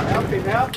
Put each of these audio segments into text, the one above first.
Help him, help.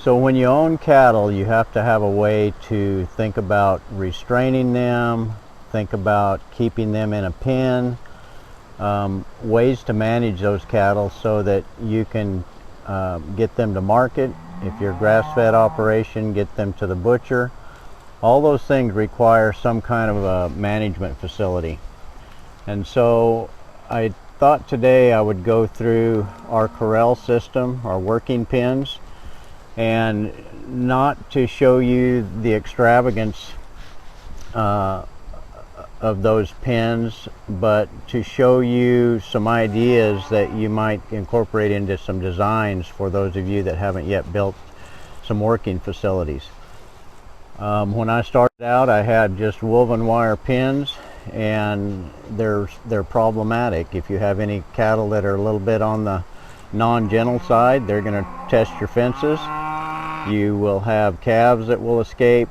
So when you own cattle, you have to have a way to think about restraining them, think about keeping them in a pen, ways to manage those cattle so that you can get them to market. If you're a grass-fed operation, get them to the butcher. All those things require some kind of a management facility. And so I thought today I would go through our corral system, our working pens, and not to show you the extravagance of those pens, but to show you some ideas that you might incorporate into some designs for those of you that haven't yet built some working facilities. When I started out, I had just woven wire pens, and they're problematic. If you have any cattle that are a little bit on the non-gentle side, they're going to test your fences. You will have calves that will escape,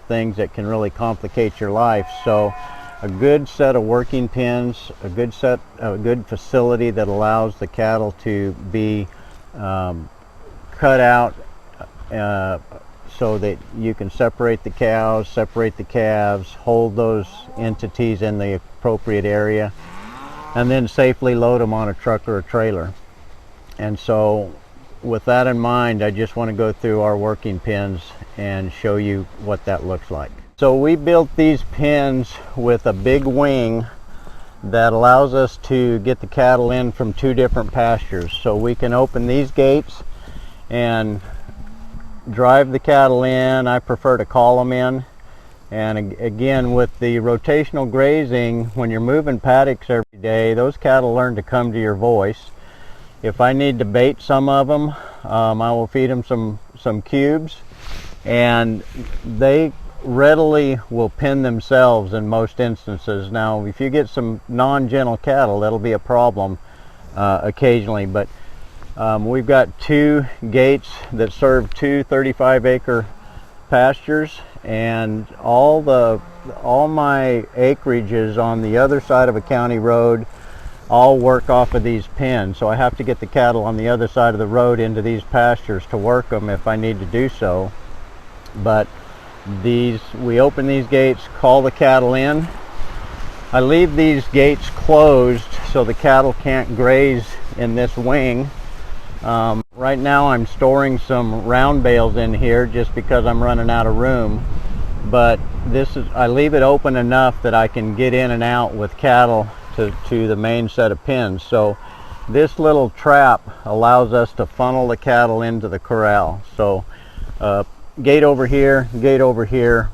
things that can really complicate your life. So a good set of working pens, a good facility that allows the cattle to be cut out so that you can separate the cows, separate the calves, hold those entities in the appropriate area, and then safely load them on a truck or a trailer. And so with that in mind, I just want to go through our working pens and show you what that looks like. So we built these pens with a big wing that allows us to get the cattle in from two different pastures. So we can open these gates and drive the cattle in. I prefer to call them in. And again, with the rotational grazing, when you're moving paddocks every day, those cattle learn to come to your voice. If I need to bait some of them, I will feed them some cubes, and they readily will pin themselves in most instances. Now, if you get some non-gentle cattle, that'll be a problem occasionally, but we've got two gates that serve two 35-acre pastures, and all my acreage is on the other side of a county road. All work off of these pens, so I have to get the cattle on the other side of the road into these pastures to work them if I need to do so. But we open these gates, call the cattle in. I leave these gates closed so the cattle can't graze in this wing. Right now I'm storing some round bales in here just because I'm running out of room, but I leave it open enough that I can get in and out with cattle to the main set of pens. So this little trap allows us to funnel the cattle into the corral. So gate over here,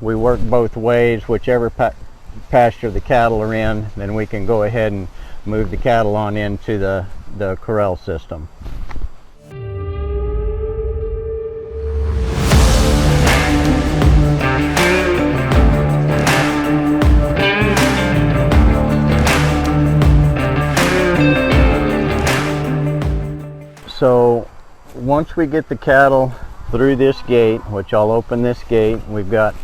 we work both ways. Whichever pasture the cattle are in, then we can go ahead and move the cattle on into the corral system. So once we get the cattle through this gate, which I'll open this gate, we've got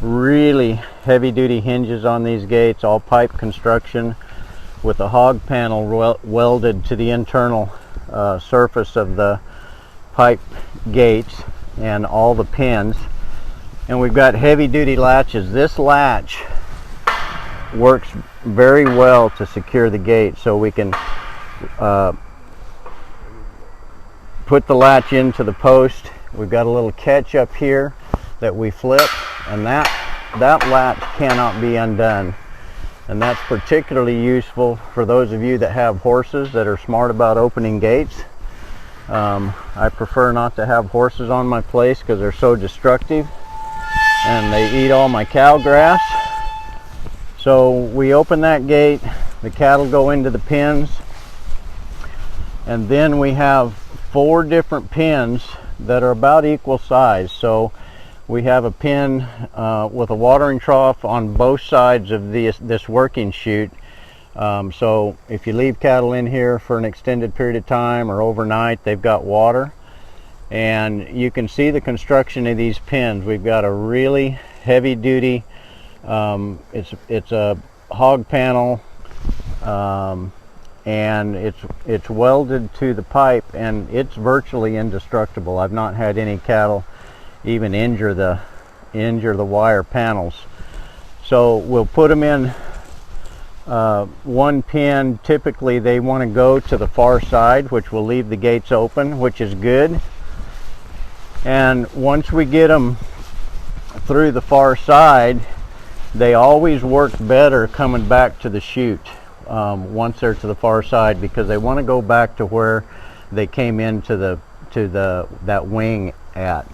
really heavy duty hinges on these gates, all pipe construction with a hog panel welded to the internal surface of the pipe gates and all the pins. and we've got heavy duty latches. This latch works very well to secure the gate, so we can put the latch into the post. We've got a little catch up here that we flip, and that latch cannot be undone. And that's particularly useful for those of you that have horses that are smart about opening gates. I prefer not to have horses on my place because they're so destructive and they eat all my cow grass. So we open that gate, the cattle go into the pens, and then we have 4 different pens that are about equal size. So we have a pen with a watering trough on both sides of this working chute. So if you leave cattle in here for an extended period of time or overnight, they've got water. And you can see the construction of these pens. We've got a really heavy duty, it's a hog panel, and it's welded to the pipe, and it's virtually indestructible. I've not had any cattle even injure the wire panels. So we'll put them in one pen. Typically they want to go to the far side, which will leave the gates open, which is good. And once we get them through the far side, they always work better coming back to the chute once they're to the far side, because they want to go back to where they came into that wing at.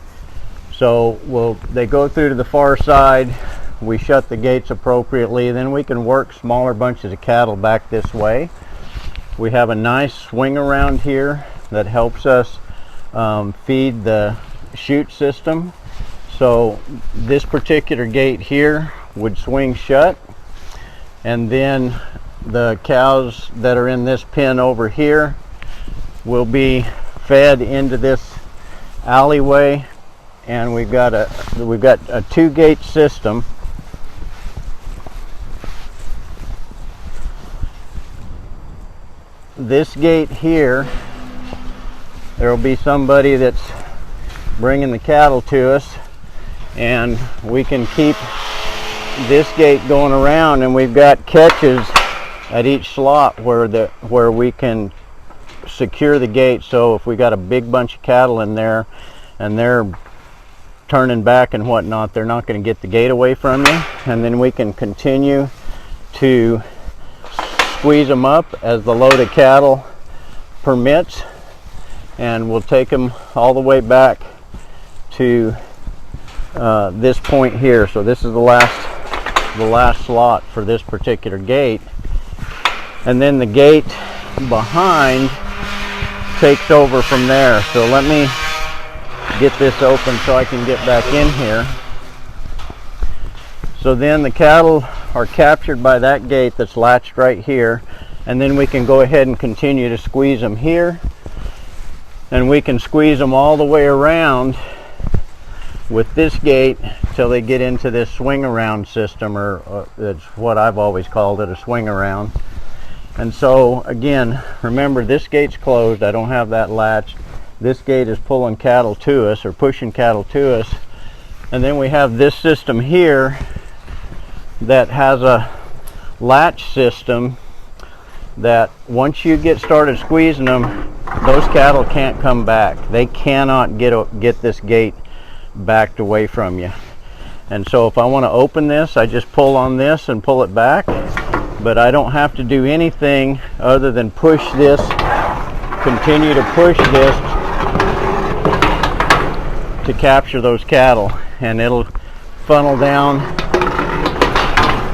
So they go through to the far side, we shut the gates appropriately, then we can work smaller bunches of cattle back this way. We have a nice swing around here that helps us feed the chute system. So this particular gate here would swing shut, and then the cows that are in this pen over here will be fed into this alleyway. And we've got a 2-gate system. This gate here, there will be somebody that's bringing the cattle to us, and we can keep this gate going around, and we've got catches at each slot where we can secure the gate. So if we got a big bunch of cattle in there and they're turning back and whatnot, they're not going to get the gate away from you. And then we can continue to squeeze them up as the load of cattle permits, and we'll take them all the way back to this point here. So this is the last slot for this particular gate, and then the gate behind takes over from there. So let me get this open so I can get back in here. So then the cattle are captured by that gate that's latched right here, and then we can go ahead and continue to squeeze them here, and we can squeeze them all the way around with this gate till they get into this swing around system, or that's what I've always called it, a swing around. And so again, remember, this gate's closed. I don't have that latched. This gate is pulling cattle to us, or pushing cattle to us. And then we have this system here that has a latch system that once you get started squeezing them, those cattle can't come back. They cannot get this gate backed away from you. And so if I want to open this, I just pull on this and pull it back, but I don't have to do anything other than push this, continue to push this to capture those cattle, and it'll funnel down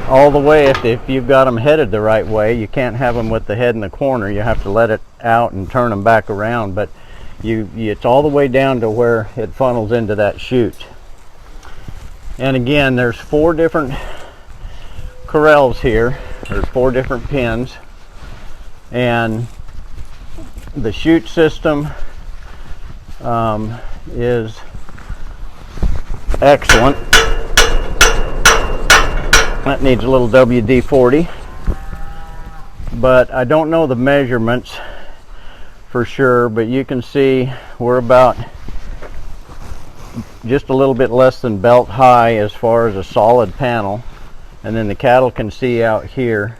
all the way. If you've got them headed the right way, you can't have them with the head in the corner. You have to let it out and turn them back around, but it's all the way down to where it funnels into that chute. And again, there's 4 different corrals here. There's 4 different pens, and the chute system is excellent. That needs a little WD-40, but I don't know the measurements for sure, but you can see we're about just a little bit less than belt high as far as a solid panel, and then the cattle can see out here,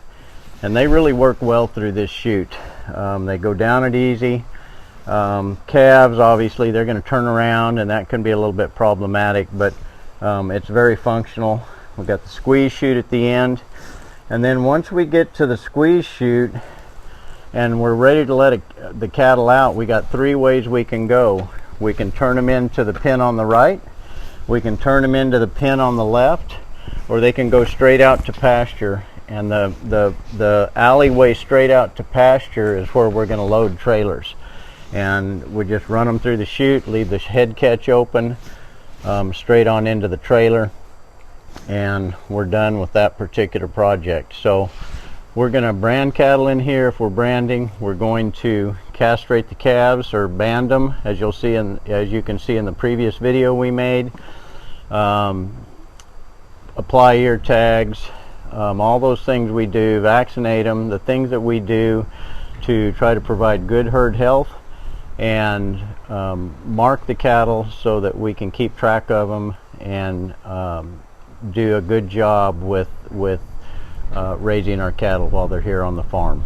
and they really work well through this chute. They go down it easy. Calves, obviously, they're going to turn around, and that can be a little bit problematic, but it's very functional. We've got the squeeze chute at the end, and then once we get to the squeeze chute and we're ready to let the cattle out, we got 3 ways we can go. We can turn them into the pen on the right, we can turn them into the pen on the left, or they can go straight out to pasture. And the alleyway straight out to pasture is where we're going to load trailers. And we just run them through the chute, leave the head catch open, straight on into the trailer, and we're done with that particular project. So we're going to brand cattle in here. If we're branding, we're going to castrate the calves or band them, as you can see in the previous video we made. Apply ear tags, all those things we do, vaccinate them, the things that we do to try to provide good herd health, and mark the cattle so that we can keep track of them and do a good job with raising our cattle while they're here on the farm.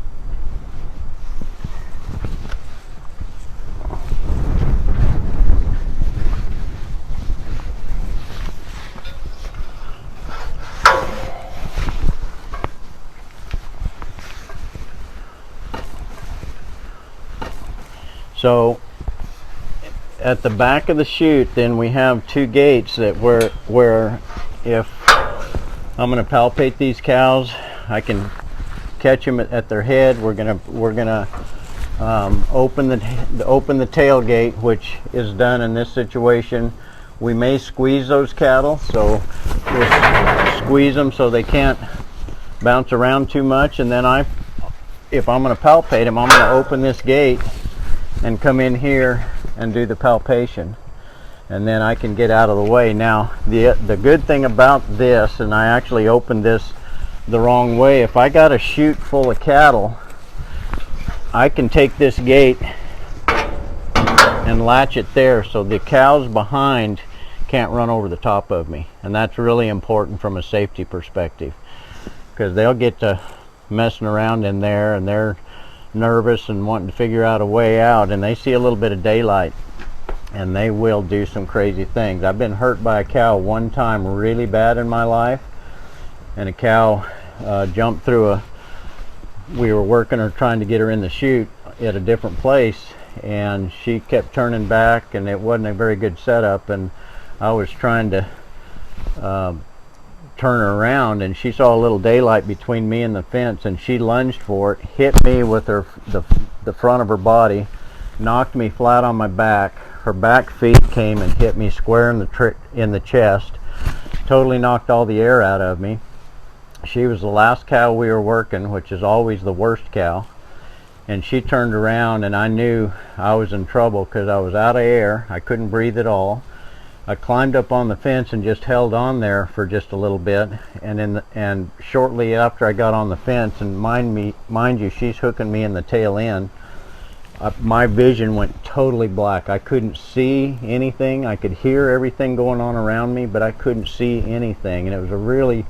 So at the back of the chute, then we have 2 gates that where if I'm going to palpate these cows, I can catch them at their head. We're gonna open the tailgate, which is done in this situation. We may squeeze those cattle, so we'll squeeze them so they can't bounce around too much. And then if I'm going to palpate them, I'm going to open this gate and come in here and do the palpation, and then I can get out of the way. Now the good thing about this, and I actually opened this the wrong way, if I got a chute full of cattle, I can take this gate and latch it there so the cows behind can't run over the top of me. And that's really important from a safety perspective, because they'll get to messing around in there and they're nervous and wanting to figure out a way out, and they see a little bit of daylight and they will do some crazy things. I've been hurt by a cow one time really bad in my life, and a cow jumped through we were working her, trying to get her in the chute at a different place, and she kept turning back, and it wasn't a very good setup, and I was trying to turn her around, and she saw a little daylight between me and the fence, and she lunged for it, hit me with the front of her body, knocked me flat on my back. Her back feet came and hit me square in the chest, totally knocked all the air out of me. She was the last cow we were working, which is always the worst cow, and she turned around, and I knew I was in trouble because I was out of air. I couldn't breathe at all. I climbed up on the fence and just held on there for just a little bit, and shortly after I got on the fence, and mind you, she's hooking me in the tail end, my vision went totally black. I couldn't see anything. I could hear everything going on around me, but I couldn't see anything, and it was a really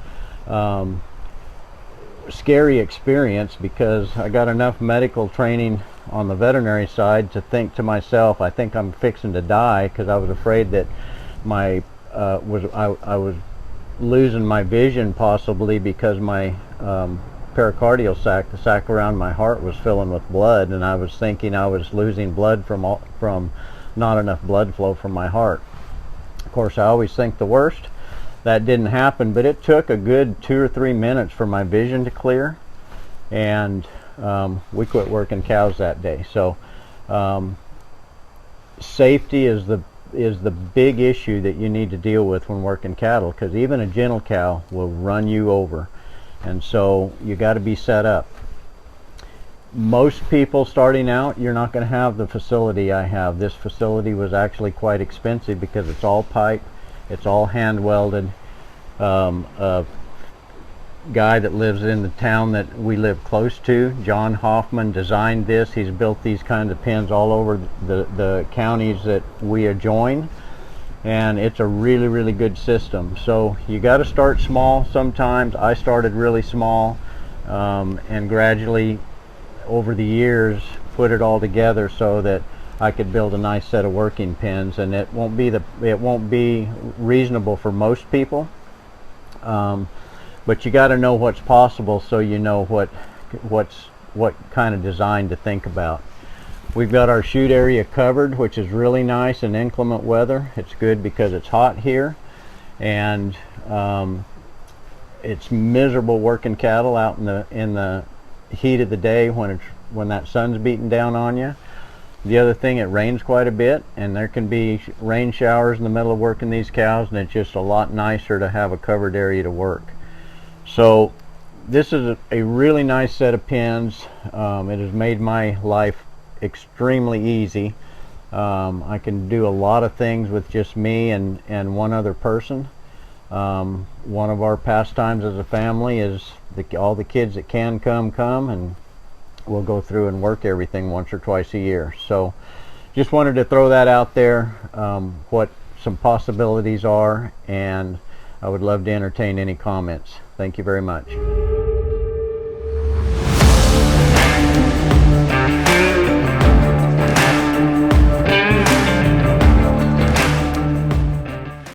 scary experience, because I got enough medical training on the veterinary side to think to myself, I think I'm fixing to die, because I was afraid that I was losing my vision, possibly because my pericardial sac, the sac around my heart, was filling with blood, and I was thinking I was losing blood from not enough blood flow from my heart. Of course, I always think the worst. That didn't happen, but it took a good 2 or 3 minutes for my vision to clear, and we quit working cows that day. So safety is the big issue that you need to deal with when working cattle, because even a gentle cow will run you over, and so you got to be set up. Most people starting out, you're not going to have the facility I have. This facility was actually quite expensive because it's all pipe, it's all hand welded. A guy that lives in the town that we live close to, John Hoffman, designed this. He's built these kinds of pens all over the counties that we adjoin, and it's a really good system. So you got to start small sometimes. I started really small, and gradually over the years put it all together so that I could build a nice set of working pens, and it won't be reasonable for most people, but you got to know what's possible so you know what kind of design to think about. We've got our chute area covered, which is really nice in inclement weather. It's good because it's hot here, and it's miserable working cattle out in the heat of the day when that sun's beating down on you. The other thing, it rains quite a bit, and there can be rain showers in the middle of working these cows, and it's just a lot nicer to have a covered area to work. So this is a really nice set of pens. It has made my life extremely easy. I can do a lot of things with just me and one other person. One of our pastimes as a family is all the kids that can come, and we'll go through and work everything once or twice a year. So just wanted to throw that out there, what some possibilities are, and I would love to entertain any comments. Thank you very much.